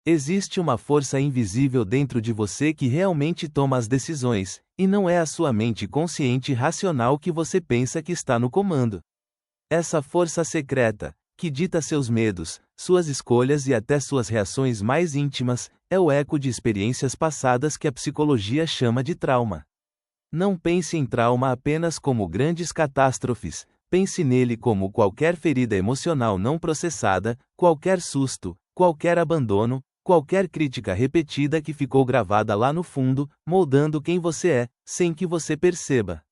Existe uma força invisível dentro de você que realmente toma as decisões, e não é a sua mente consciente e racional que você pensa que está no comando. Essa força secreta, que dita seus medos, suas escolhas e até suas reações mais íntimas, é o eco de experiências passadas que a psicologia chama de trauma. Não pense em trauma apenas como grandes catástrofes, pense nele como qualquer ferida emocional não processada, qualquer susto, qualquer abandono, qualquer crítica repetida que ficou gravada lá no fundo, moldando quem você é, sem que você perceba.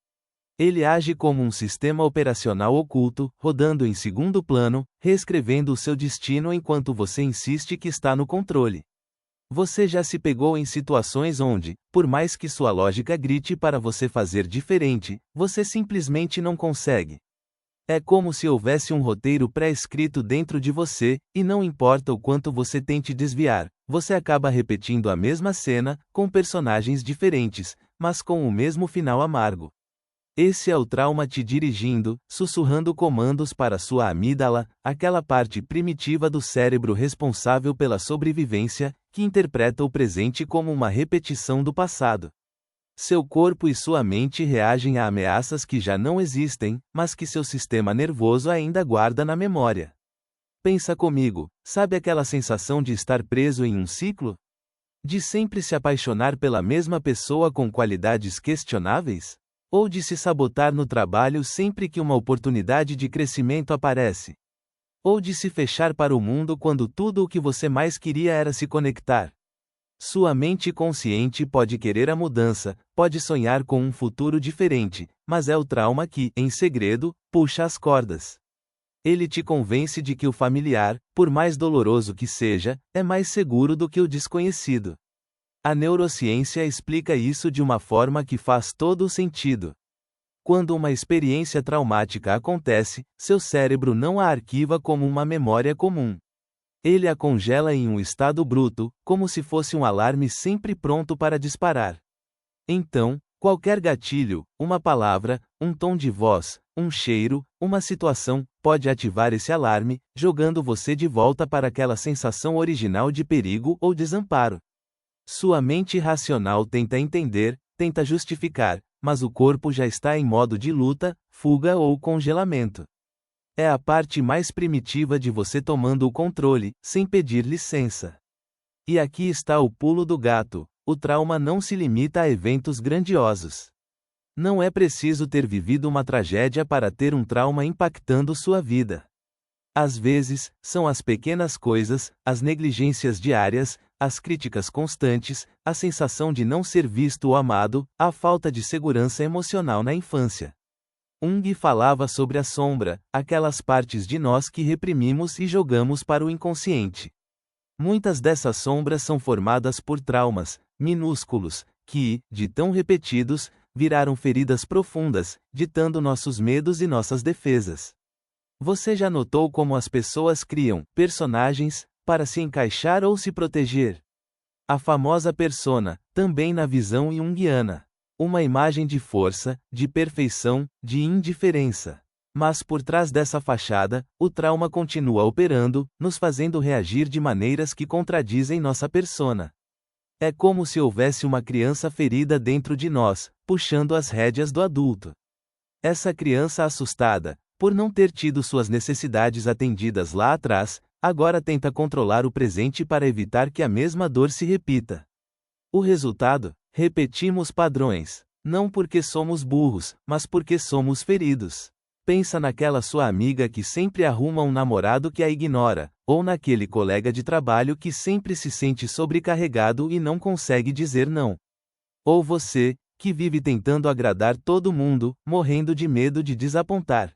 Ele age como um sistema operacional oculto, rodando em segundo plano, reescrevendo o seu destino enquanto você insiste que está no controle. Você já se pegou em situações onde, por mais que sua lógica grite para você fazer diferente, você simplesmente não consegue. É como se houvesse um roteiro pré-escrito dentro de você, e não importa o quanto você tente desviar, você acaba repetindo a mesma cena, com personagens diferentes, mas com o mesmo final amargo. Esse é o trauma te dirigindo, sussurrando comandos para sua amígdala, aquela parte primitiva do cérebro responsável pela sobrevivência, que interpreta o presente como uma repetição do passado. Seu corpo e sua mente reagem a ameaças que já não existem, mas que seu sistema nervoso ainda guarda na memória. Pensa comigo, sabe aquela sensação de estar preso em um ciclo? De sempre se apaixonar pela mesma pessoa com qualidades questionáveis? Ou de se sabotar no trabalho sempre que uma oportunidade de crescimento aparece? Ou de se fechar para o mundo quando tudo o que você mais queria era se conectar? Sua mente consciente pode querer a mudança, pode sonhar com um futuro diferente, mas é o trauma que, em segredo, puxa as cordas. Ele te convence de que o familiar, por mais doloroso que seja, é mais seguro do que o desconhecido. A neurociência explica isso de uma forma que faz todo o sentido. Quando uma experiência traumática acontece, seu cérebro não a arquiva como uma memória comum. Ele a congela em um estado bruto, como se fosse um alarme sempre pronto para disparar. Então, qualquer gatilho, uma palavra, um tom de voz, um cheiro, uma situação, pode ativar esse alarme, jogando você de volta para aquela sensação original de perigo ou desamparo. Sua mente racional tenta entender, tenta justificar, mas o corpo já está em modo de luta, fuga ou congelamento. É a parte mais primitiva de você tomando o controle, sem pedir licença. E aqui está o pulo do gato: o trauma não se limita a eventos grandiosos. Não é preciso ter vivido uma tragédia para ter um trauma impactando sua vida. Às vezes, são as pequenas coisas, as negligências diárias, as críticas constantes, a sensação de não ser visto ou amado, a falta de segurança emocional na infância. Jung falava sobre a sombra, aquelas partes de nós que reprimimos e jogamos para o inconsciente. Muitas dessas sombras são formadas por traumas, minúsculos, que, de tão repetidos, viraram feridas profundas, ditando nossos medos e nossas defesas. Você já notou como as pessoas criam personagens para se encaixar ou se proteger? A famosa persona, também na visão junguiana. Uma imagem de força, de perfeição, de indiferença. Mas por trás dessa fachada, o trauma continua operando, nos fazendo reagir de maneiras que contradizem nossa persona. É como se houvesse uma criança ferida dentro de nós, puxando as rédeas do adulto. Essa criança assustada, por não ter tido suas necessidades atendidas lá atrás, agora tenta controlar o presente para evitar que a mesma dor se repita. O resultado? Repetimos padrões. Não porque somos burros, mas porque somos feridos. Pensa naquela sua amiga que sempre arruma um namorado que a ignora, ou naquele colega de trabalho que sempre se sente sobrecarregado e não consegue dizer não. Ou você, que vive tentando agradar todo mundo, morrendo de medo de desapontar.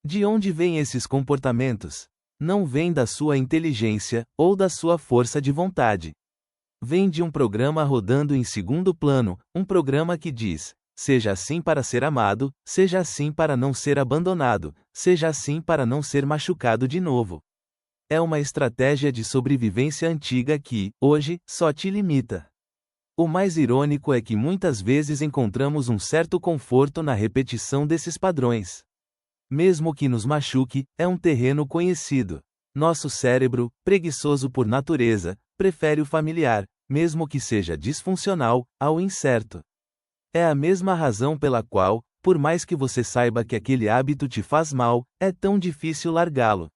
De onde vêm esses comportamentos? Não vêm da sua inteligência, ou da sua força de vontade. Vem de um programa rodando em segundo plano, um programa que diz: seja assim para ser amado, seja assim para não ser abandonado, seja assim para não ser machucado de novo. É uma estratégia de sobrevivência antiga que, hoje, só te limita. O mais irônico é que muitas vezes encontramos um certo conforto na repetição desses padrões. Mesmo que nos machuque, é um terreno conhecido. Nosso cérebro, preguiçoso por natureza, prefere o familiar, mesmo que seja disfuncional, ao incerto. É a mesma razão pela qual, por mais que você saiba que aquele hábito te faz mal, é tão difícil largá-lo.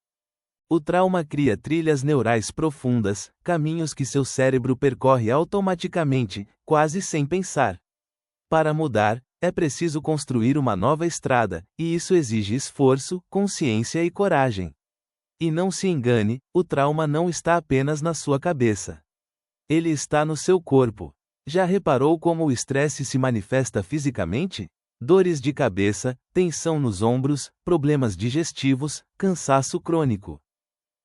O trauma cria trilhas neurais profundas, caminhos que seu cérebro percorre automaticamente, quase sem pensar. Para mudar, é preciso construir uma nova estrada, e isso exige esforço, consciência e coragem. E não se engane, o trauma não está apenas na sua cabeça. Ele está no seu corpo. Já reparou como o estresse se manifesta fisicamente? Dores de cabeça, tensão nos ombros, problemas digestivos, cansaço crônico.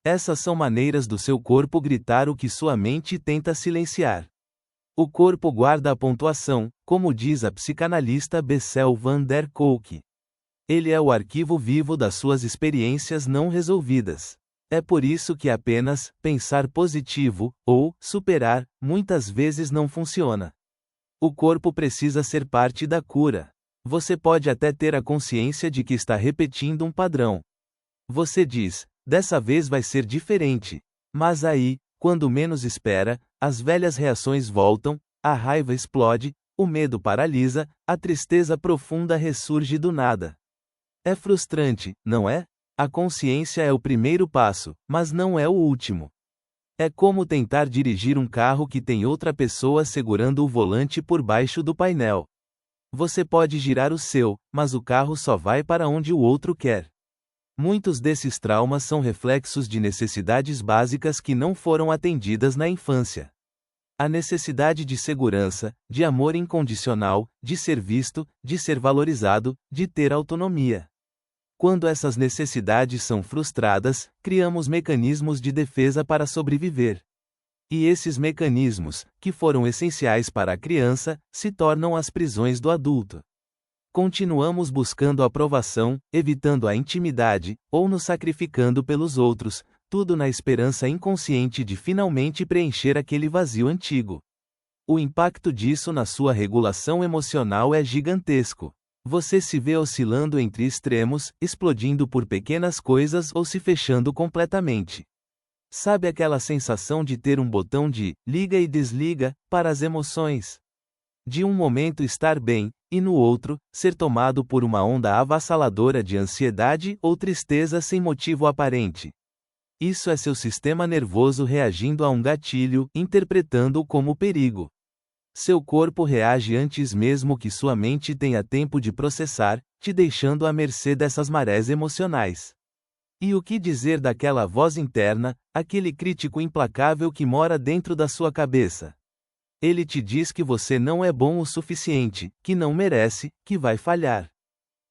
Essas são maneiras do seu corpo gritar o que sua mente tenta silenciar. O corpo guarda a pontuação, como diz a psicanalista Bessel van der Kolk. Ele é o arquivo vivo das suas experiências não resolvidas. É por isso que apenas pensar positivo ou superar muitas vezes não funciona. O corpo precisa ser parte da cura. Você pode até ter a consciência de que está repetindo um padrão. Você diz: dessa vez vai ser diferente. Mas aí, quando menos espera, as velhas reações voltam, a raiva explode, o medo paralisa, a tristeza profunda ressurge do nada. É frustrante, não é? A consciência é o primeiro passo, mas não é o último. É como tentar dirigir um carro que tem outra pessoa segurando o volante por baixo do painel. Você pode girar o seu, mas o carro só vai para onde o outro quer. Muitos desses traumas são reflexos de necessidades básicas que não foram atendidas na infância. A necessidade de segurança, de amor incondicional, de ser visto, de ser valorizado, de ter autonomia. Quando essas necessidades são frustradas, criamos mecanismos de defesa para sobreviver. E esses mecanismos, que foram essenciais para a criança, se tornam as prisões do adulto. Continuamos buscando aprovação, evitando a intimidade, ou nos sacrificando pelos outros, tudo na esperança inconsciente de finalmente preencher aquele vazio antigo. O impacto disso na sua regulação emocional é gigantesco. Você se vê oscilando entre extremos, explodindo por pequenas coisas ou se fechando completamente. Sabe aquela sensação de ter um botão de liga e desliga para as emoções? De um momento estar bem, e no outro, ser tomado por uma onda avassaladora de ansiedade ou tristeza sem motivo aparente. Isso é seu sistema nervoso reagindo a um gatilho, interpretando-o como perigo. Seu corpo reage antes mesmo que sua mente tenha tempo de processar, te deixando à mercê dessas marés emocionais. E o que dizer daquela voz interna, aquele crítico implacável que mora dentro da sua cabeça? Ele te diz que você não é bom o suficiente, que não merece, que vai falhar.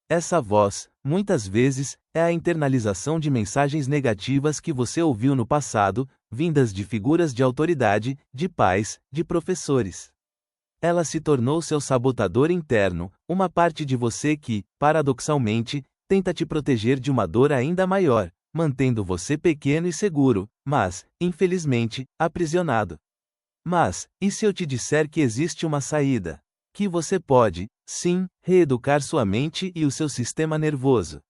Essa voz, muitas vezes, é a internalização de mensagens negativas que você ouviu no passado, vindas de figuras de autoridade, de pais, de professores. Ela se tornou seu sabotador interno, uma parte de você que, paradoxalmente, tenta te proteger de uma dor ainda maior, mantendo você pequeno e seguro, mas, infelizmente, aprisionado. Mas, e se eu te disser que existe uma saída? Que você pode, sim, reeducar sua mente e o seu sistema nervoso.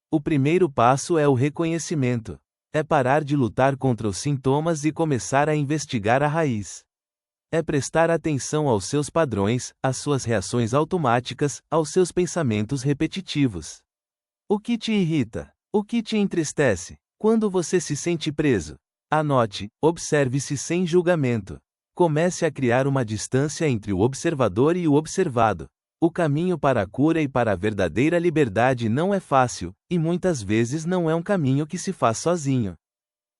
O primeiro passo é o reconhecimento. É parar de lutar contra os sintomas e começar a investigar a raiz. É prestar atenção aos seus padrões, às suas reações automáticas, aos seus pensamentos repetitivos. O que te irrita? O que te entristece? Quando você se sente preso? Anote, observe-se sem julgamento. Comece a criar uma distância entre o observador e o observado. O caminho para a cura e para a verdadeira liberdade não é fácil, e muitas vezes não é um caminho que se faz sozinho.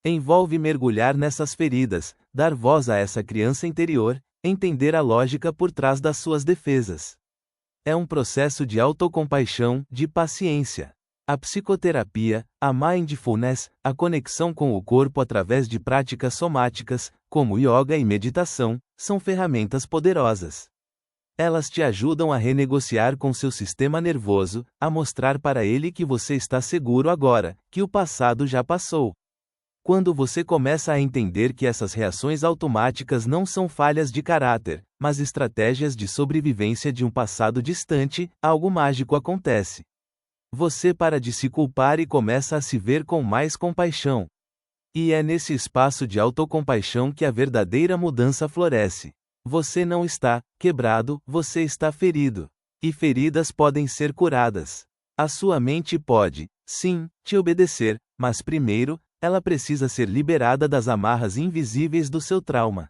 Envolve mergulhar nessas feridas, dar voz a essa criança interior, entender a lógica por trás das suas defesas. É um processo de autocompaixão, de paciência. A psicoterapia, a mindfulness, a conexão com o corpo através de práticas somáticas, como yoga e meditação, são ferramentas poderosas. Elas te ajudam a renegociar com seu sistema nervoso, a mostrar para ele que você está seguro agora, que o passado já passou. Quando você começa a entender que essas reações automáticas não são falhas de caráter, mas estratégias de sobrevivência de um passado distante, algo mágico acontece. Você para de se culpar e começa a se ver com mais compaixão. E é nesse espaço de autocompaixão que a verdadeira mudança floresce. Você não está quebrado, você está ferido. E feridas podem ser curadas. A sua mente pode, sim, te obedecer, mas primeiro, ela precisa ser liberada das amarras invisíveis do seu trauma.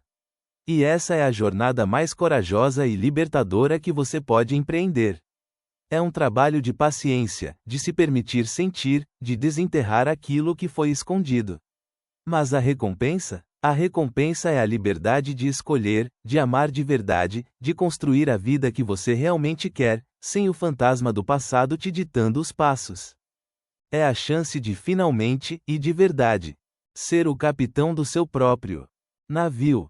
E essa é a jornada mais corajosa e libertadora que você pode empreender. É um trabalho de paciência, de se permitir sentir, de desenterrar aquilo que foi escondido. Mas a recompensa? A recompensa é a liberdade de escolher, de amar de verdade, de construir a vida que você realmente quer, sem o fantasma do passado te ditando os passos. É a chance de finalmente, e de verdade, ser o capitão do seu próprio navio.